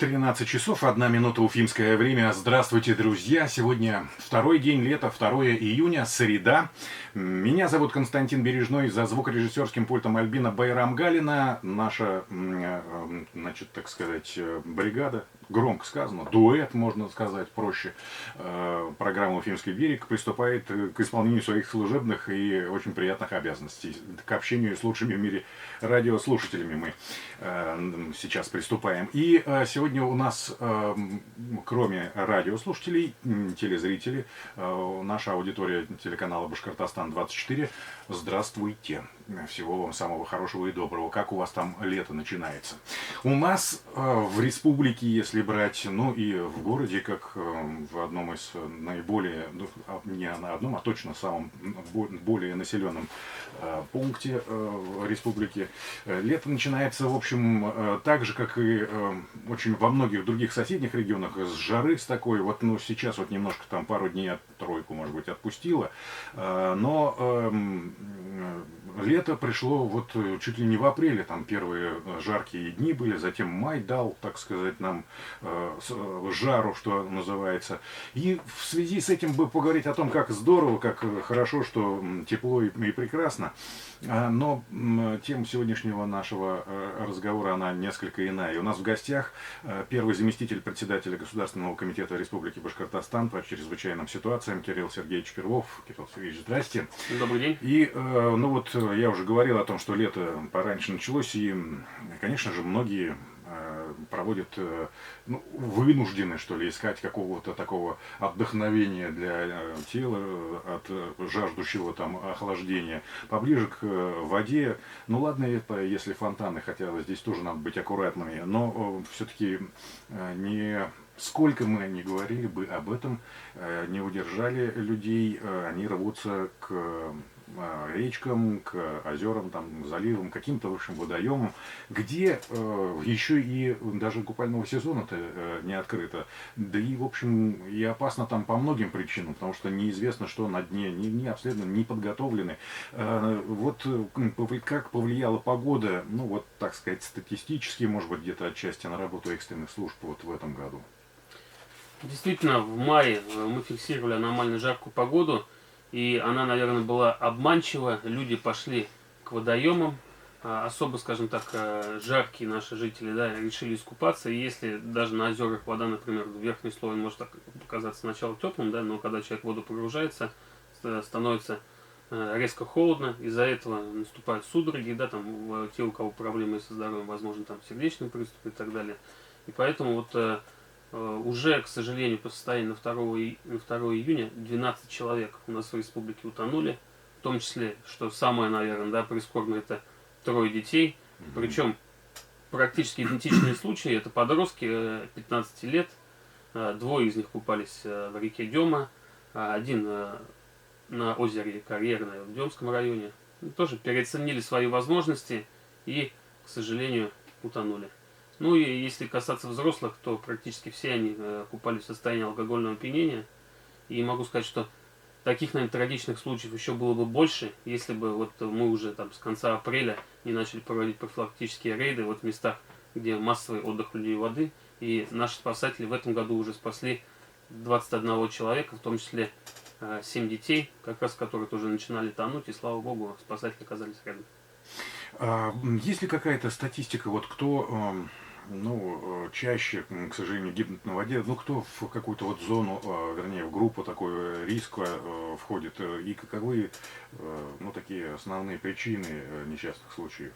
13 часов, 1 минута уфимское время. Здравствуйте, друзья. Сегодня второй день лета, 2 июня, среда. Меня зовут Константин Бережной, за звукорежиссерским пультом Альбина Байрамгалина. Наша, значит, так сказать, бригада, громко сказано, дуэт, можно сказать проще, программа «Уфимский берег» приступает к исполнению своих служебных и очень приятных обязанностей. К общению с лучшими в мире радиослушателями мы сейчас приступаем. И сегодня у нас, кроме радиослушателей, телезрители, наша аудитория телеканала «Башкортостан-24». Здравствуйте. Всего вам самого хорошего и доброго. Как у вас там лето начинается? У нас в республике, если брать, ну и в городе, как в одном из наиболее, ну, не на одном, а точно самом более населенном пункте республики, лето начинается, в общем, так же, как и очень во многих других соседних регионах, с жары, с такой, вот, ну, сейчас вот немножко там пару дней, тройку, может быть, отпустило, но лето пришло вот чуть ли не в апреле, там первые жаркие дни были, затем май дал, так сказать, нам жару, что называется. И в связи с этим бы поговорить о том, как здорово, как хорошо, что тепло и прекрасно. Но тема сегодняшнего нашего разговора, она несколько иная. И у нас в гостях первый заместитель председателя Государственного комитета Республики Башкортостан по чрезвычайным ситуациям Кирилл Сергеевич Кирлов. Кирилл Сергеевич, здрасте. Добрый день. И, ну вот, я уже говорил о том, что лето пораньше началось, и, конечно же, многие проводят, ну, вынуждены, что ли, искать какого-то такого отдохновения для тела от жаждущего там охлаждения поближе к воде. Ну ладно, это если фонтаны, хотя здесь тоже надо быть аккуратными, но все-таки не... Сколько мы ни говорили бы об этом, не удержали людей, они рвутся к речкам, к озерам, там, заливам, каким-то, в общем, водоемам, где еще и даже купального сезона-то не открыто. Да и, в общем, и опасно там по многим причинам, потому что неизвестно, что на дне, не обследовано, не подготовлены. Вот как повлияла погода, ну вот, так сказать, статистически, может быть, где-то отчасти на работу экстренных служб вот в этом году. Действительно, в мае мы фиксировали аномально жаркую погоду, и она, наверное, была обманчива. Люди пошли к водоемам, особо, скажем так, жаркие наши жители, да, решили искупаться. И если даже на озерах вода, например, в верхний слой может так показаться сначала теплым, да, но когда человек в воду погружается, становится резко холодно, из-за этого наступают судороги, да, там те, у кого проблемы со здоровьем, возможно, там сердечный приступ и так далее. И поэтому вот уже, к сожалению, по состоянию на 2 июня 12 человек у нас в республике утонули, в том числе, что самое, наверное, да, прискорбное, это 3 детей, причем практически идентичные случаи, это подростки 15 лет, 2 из них купались в реке Дема, один на озере Карьерное в Демском районе, тоже переоценили свои возможности и, к сожалению, утонули. Ну и если касаться взрослых, то практически все они купались в состоянии алкогольного опьянения. И могу сказать, что таких, наверное, трагичных случаев еще было бы больше, если бы вот мы уже там с конца апреля не начали проводить профилактические рейды вот в местах, где массовый отдых людей воды. И наши спасатели в этом году уже спасли 21 человека, в том числе 7 детей, как раз которые тоже начинали тонуть, и слава богу, спасатели оказались рядом. Есть ли какая-то статистика, вот кто, ну, чаще, к сожалению, гибнет на воде, ну, кто в какую-то вот зону, вернее, в группу такой риска входит, и каковы, ну, такие основные причины несчастных случаев?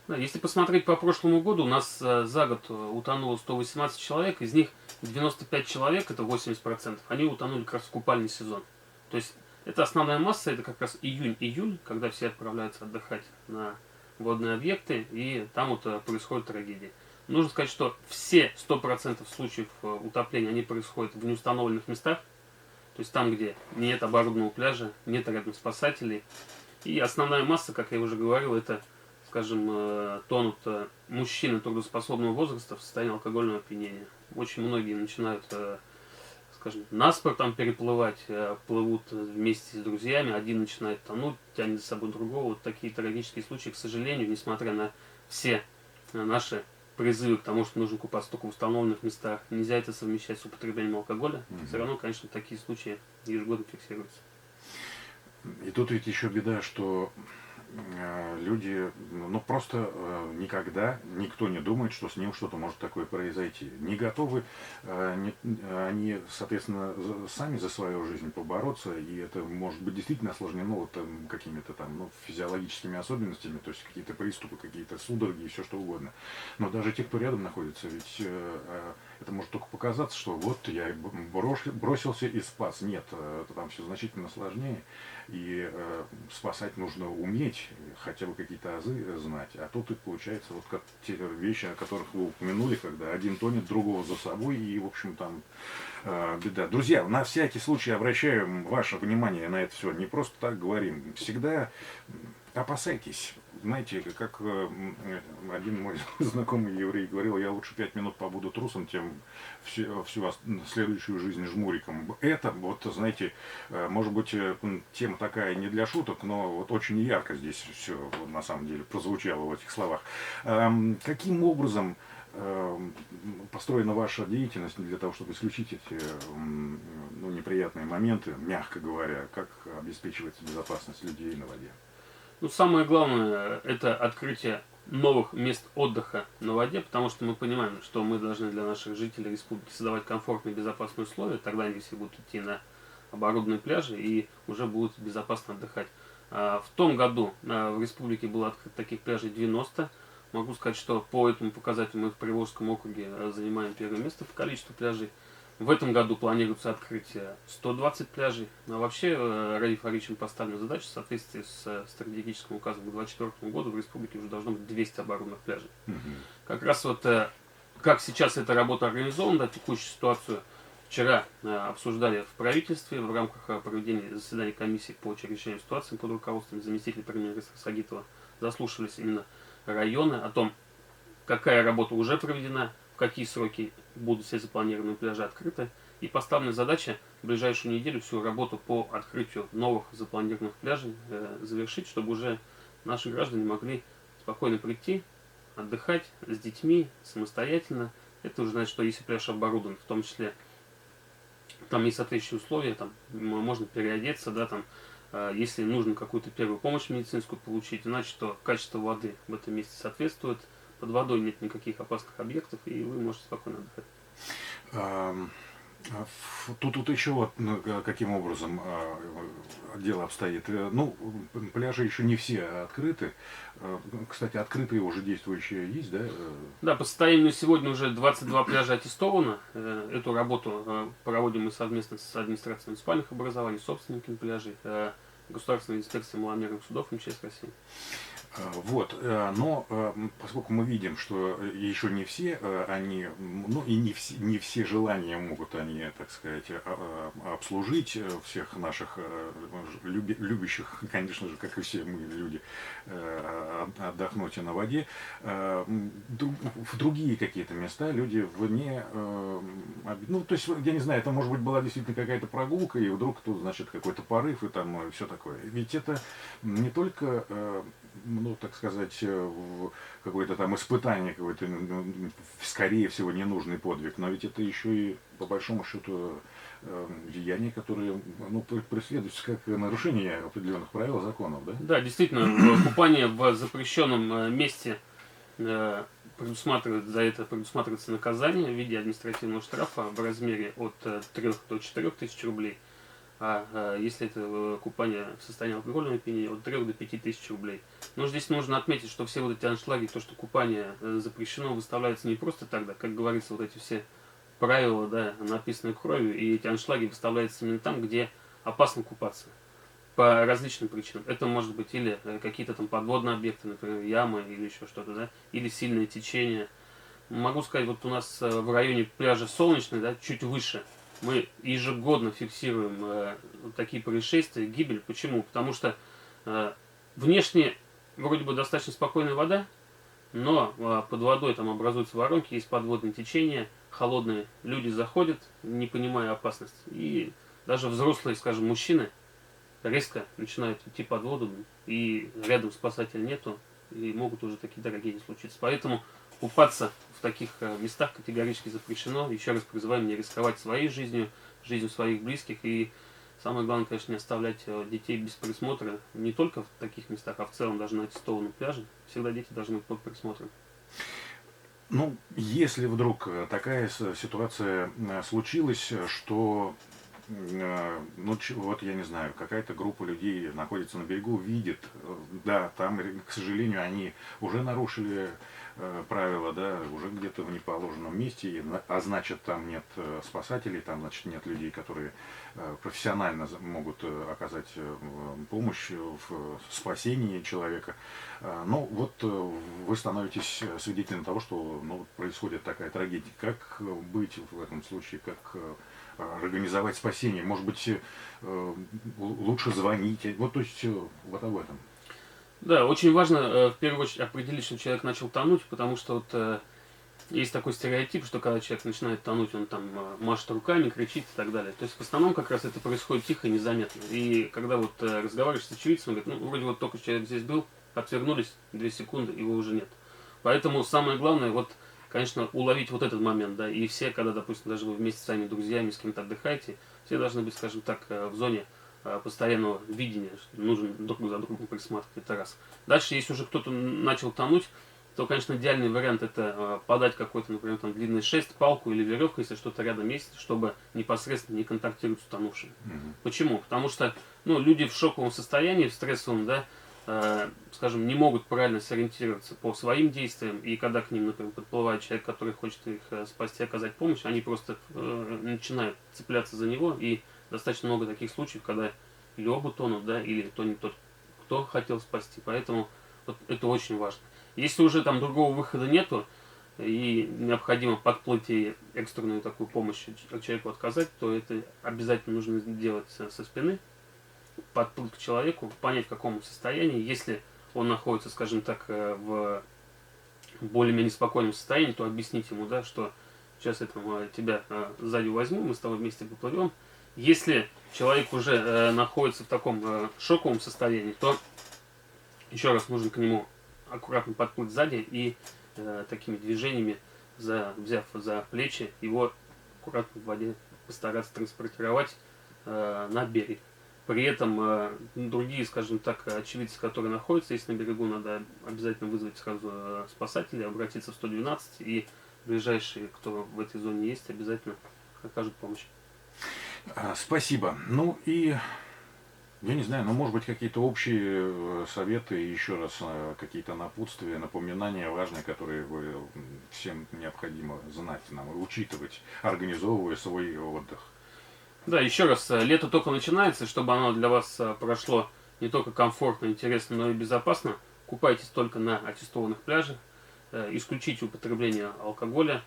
Да, если посмотреть по прошлому году, у нас за год утонуло 118 человек, из них 95 человек, это 80%, они утонули как раз в купальный сезон. То есть это основная масса, это как раз июнь-июль, когда все отправляются отдыхать на водные объекты, и там вот происходят трагедии. Нужно сказать, что все 100% случаев утопления, они происходят в неустановленных местах, то есть там, где нет оборудованного пляжа, нет рядом спасателей. И основная масса, как я уже говорил, это, скажем, тонут мужчины трудоспособного возраста в состоянии алкогольного опьянения. Очень многие начинают, скажем, наспор там переплывать, плывут вместе с друзьями, один начинает тонуть, тянет за собой другого. Вот такие трагические случаи, к сожалению, несмотря на все наши призывы к тому, что нужно купаться только в установленных местах, нельзя это совмещать с употреблением алкоголя, Мгм. все равно, конечно, такие случаи ежегодно фиксируются. И тут ведь еще беда, что люди, ну просто никогда никто не думает, что с ним что-то может такое произойти. Не готовы они, соответственно, сами за свою жизнь побороться, и это может быть действительно осложнено вот, какими-то там ну, физиологическими особенностями, то есть какие-то приступы, какие-то судороги и все что угодно. Но даже те, кто рядом находится, ведь это может только показаться, что вот я бросился и спас. Нет, там все значительно сложнее. И спасать нужно уметь, хотя бы какие-то азы знать. А тут и получается вот как те вещи, о которых вы упомянули, когда один тонет, другого за собой, и, в общем, там беда. Друзья, на всякий случай обращаем ваше внимание на это все. Не просто так говорим. Всегда опасайтесь. Знаете, как один мой знакомый еврей говорил, я лучше 5 минут побуду трусом, чем всю следующую жизнь жмуриком. Это, вот, знаете, может быть, тема такая не для шуток, но вот очень ярко здесь все на самом деле прозвучало в этих словах. Каким образом построена ваша деятельность для того, чтобы исключить эти ну, неприятные моменты, мягко говоря, как обеспечивается безопасность людей на воде? Ну, самое главное, это открытие новых мест отдыха на воде, потому что мы понимаем, что мы должны для наших жителей республики создавать комфортные и безопасные условия, тогда они все будут идти на оборудованные пляжи и уже будут безопасно отдыхать. В том году в республике было открыто таких пляжей 90. Могу сказать, что по этому показателю мы в Приволжском округе занимаем первое место по количеству пляжей. В этом году планируется открытие 120 пляжей. А вообще Ради Фаричем поставлена задача в соответствии с стратегическим указом к 2024 году в республике уже должно быть 200 оборудованных пляжей. Как раз вот как сейчас эта работа организована, да, текущую ситуацию, вчера обсуждали в правительстве в рамках проведения заседания комиссии по чрезвычайным ситуациям под руководством заместителя премьер-министра Сагитова. Заслушивались именно районы о том, какая работа уже проведена, в какие сроки будут все запланированные пляжи открыты. И поставлена задача в ближайшую неделю всю работу по открытию новых запланированных пляжей завершить, чтобы уже наши граждане могли спокойно прийти, отдыхать с детьми, самостоятельно. Это уже значит, что если пляж оборудован, в том числе там есть соответствующие условия, там можно переодеться, да, там, если нужно какую-то первую помощь медицинскую получить, значит, что качество воды в этом месте соответствует, под водой нет никаких опасных объектов, и вы можете спокойно отдыхать. Тут еще вот каким образом дело обстоит. Ну, пляжи еще не все открыты. Кстати, открытые уже действующие есть, да? Да, по состоянию сегодня уже 22 пляжа аттестовано. Эту работу проводим мы совместно с администрацией муниципальных образований, собственниками пляжей, Государственной инспекцией маломерных судов МЧС России. Вот, но поскольку мы видим, что еще не все они, ну и не все желания могут они, так сказать, обслужить всех наших любящих, конечно же, как и все мы люди, отдохнуть на воде, в другие какие-то места люди вне, ну то есть, я не знаю, это может быть была действительно какая-то прогулка, и вдруг тут, значит, какой-то порыв и там все такое. Ведь это не только ну, так сказать, какое-то там испытание, какой-то, скорее всего, ненужный подвиг, но ведь это еще и, по большому счету, деяния, которые ну, преследуются как нарушение определенных правил, законов, да? Да, действительно, купание в запрещенном месте за это предусматривается наказание в виде административного штрафа в размере от 3 до 4 тысяч рублей. А если это купание в состоянии алкогольного опьянения, от 3 до 5 тысяч рублей. Но здесь нужно отметить, что все вот эти аншлаги, то, что купание запрещено, выставляется не просто так, да, как говорится, вот эти все правила, да, написанные кровью, и эти аншлаги выставляются именно там, где опасно купаться. По различным причинам. Это может быть или какие-то там подводные объекты, например, ямы или еще что-то, да, или сильное течение. Могу сказать, вот у нас в районе пляжа Солнечный, да, чуть выше, мы ежегодно фиксируем такие происшествия, гибель. Почему? Потому что внешне вроде бы достаточно спокойная вода, но под водой там образуются воронки, есть подводные течения, холодные. Люди заходят, не понимая опасность. И даже взрослые, скажем, мужчины резко начинают идти под воду, и рядом спасателя нету, и могут уже такие трагедии случиться. Поэтому купаться в таких местах категорически запрещено. Еще раз призываем не рисковать своей жизнью, жизнью своих близких. И самое главное, конечно, не оставлять детей без присмотра. Не только в таких местах, а в целом даже на аттестованном пляже. Всегда дети должны быть под присмотром. Ну, если вдруг такая ситуация случилась, что, ну, вот я не знаю, какая-то группа людей находится на берегу, видит, да, там, к сожалению, они уже нарушили правила, да, уже где-то в неположенном месте, а значит, там нет спасателей, там, значит, нет людей, которые профессионально могут оказать помощь в спасении человека. Ну, вот вы становитесь свидетелем того, что, ну, происходит такая трагедия. Как быть в этом случае? Как организовать спасение? Может быть, лучше звонить? Вот, то есть, вот об этом. Да, очень важно в первую очередь определить, что человек начал тонуть, потому что вот есть такой стереотип, что когда человек начинает тонуть, он там машет руками, кричит и так далее. То есть в основном как раз это происходит тихо и незаметно. И когда вот разговариваешь с очевидцем, он говорит, ну вроде вот только человек здесь был, отвернулись 2 секунды, его уже нет. Поэтому самое главное, вот, конечно, уловить вот этот момент, да, и все, когда, допустим, даже вы вместе с своими друзьями с кем-то отдыхаете, все должны быть, скажем так, в зоне постоянного видения, что нужно друг за другом присматривать, это раз. Дальше, если уже кто-то начал тонуть, то, конечно, идеальный вариант это подать какой-то, например, там длинный шест, палку или веревку, если что-то рядом есть, чтобы непосредственно не контактировать с утонувшим. Почему? Потому что, ну, люди в шоковом состоянии, в стрессовом, да, скажем, не могут правильно сориентироваться по своим действиям, и когда к ним, например, подплывает человек, который хочет их спасти, оказать помощь, они просто начинают цепляться за него, и достаточно много таких случаев, когда или оба тонут, да, или тонет тот, кто хотел спасти, поэтому вот это очень важно. Если уже там другого выхода нету, и необходимо подплыть и экстренную такую помощь человеку отказать, то это обязательно нужно делать со спины, подплыть к человеку, понять, в каком состоянии. Если он находится, скажем так, в более-менее спокойном состоянии, то объяснить ему, да, что сейчас я там тебя сзади возьму, мы с тобой вместе поплывем. Если человек уже находится в таком шоковом состоянии, то еще раз нужно к нему аккуратно подплыть сзади и такими движениями, взяв за плечи, его аккуратно в воде постараться транспортировать на берег. При этом другие, скажем так, очевидцы, которые находятся здесь на берегу, надо обязательно вызвать сразу спасателей, обратиться в 112, и ближайшие, кто в этой зоне есть, обязательно окажут помощь. Спасибо. Ну и я не знаю, но может быть какие-то общие советы, еще раз какие-то напутствия, напоминания важные, которые всем необходимо знать нам и учитывать, организовывая свой отдых. Да, еще раз, лето только начинается, чтобы оно для вас прошло не только комфортно, интересно, но и безопасно. Купайтесь только на аттестованных пляжах, исключите употребление алкоголя,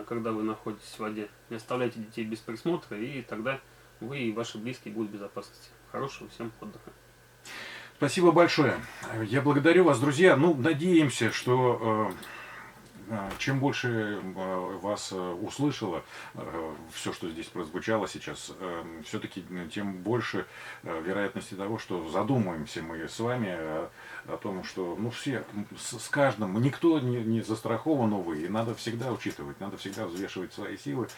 когда вы находитесь в воде, не оставляйте детей без присмотра, и тогда вы и ваши близкие будут в безопасности. Хорошего всем отдыха. Спасибо большое. Я благодарю вас, друзья. Ну, надеемся, что чем больше вас услышало, все, что здесь прозвучало сейчас, все-таки тем больше вероятности того, что задумаемся мы с вами о том, что, ну, все, с каждым, никто не застрахован, увы, и надо всегда учитывать, надо всегда взвешивать свои силы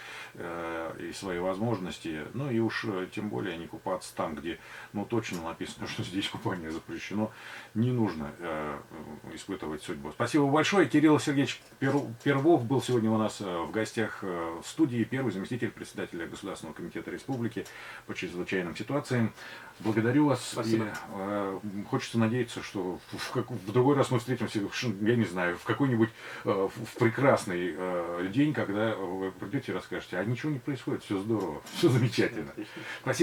и свои возможности, ну и уж тем более не купаться там, где, ну, точно написано, что здесь купание запрещено, не нужно испытывать судьбу. Спасибо большое. Кирилл Сергеевич Первов был сегодня у нас в гостях в студии, первый заместитель председателя Государственного комитета республики по чрезвычайным ситуациям. Благодарю вас. Спасибо. И хочется надеяться, что в другой раз мы встретимся, я не знаю, в какой-нибудь в прекрасный день, когда вы придете и расскажете, а ничего не происходит, все здорово, все замечательно. Спасибо.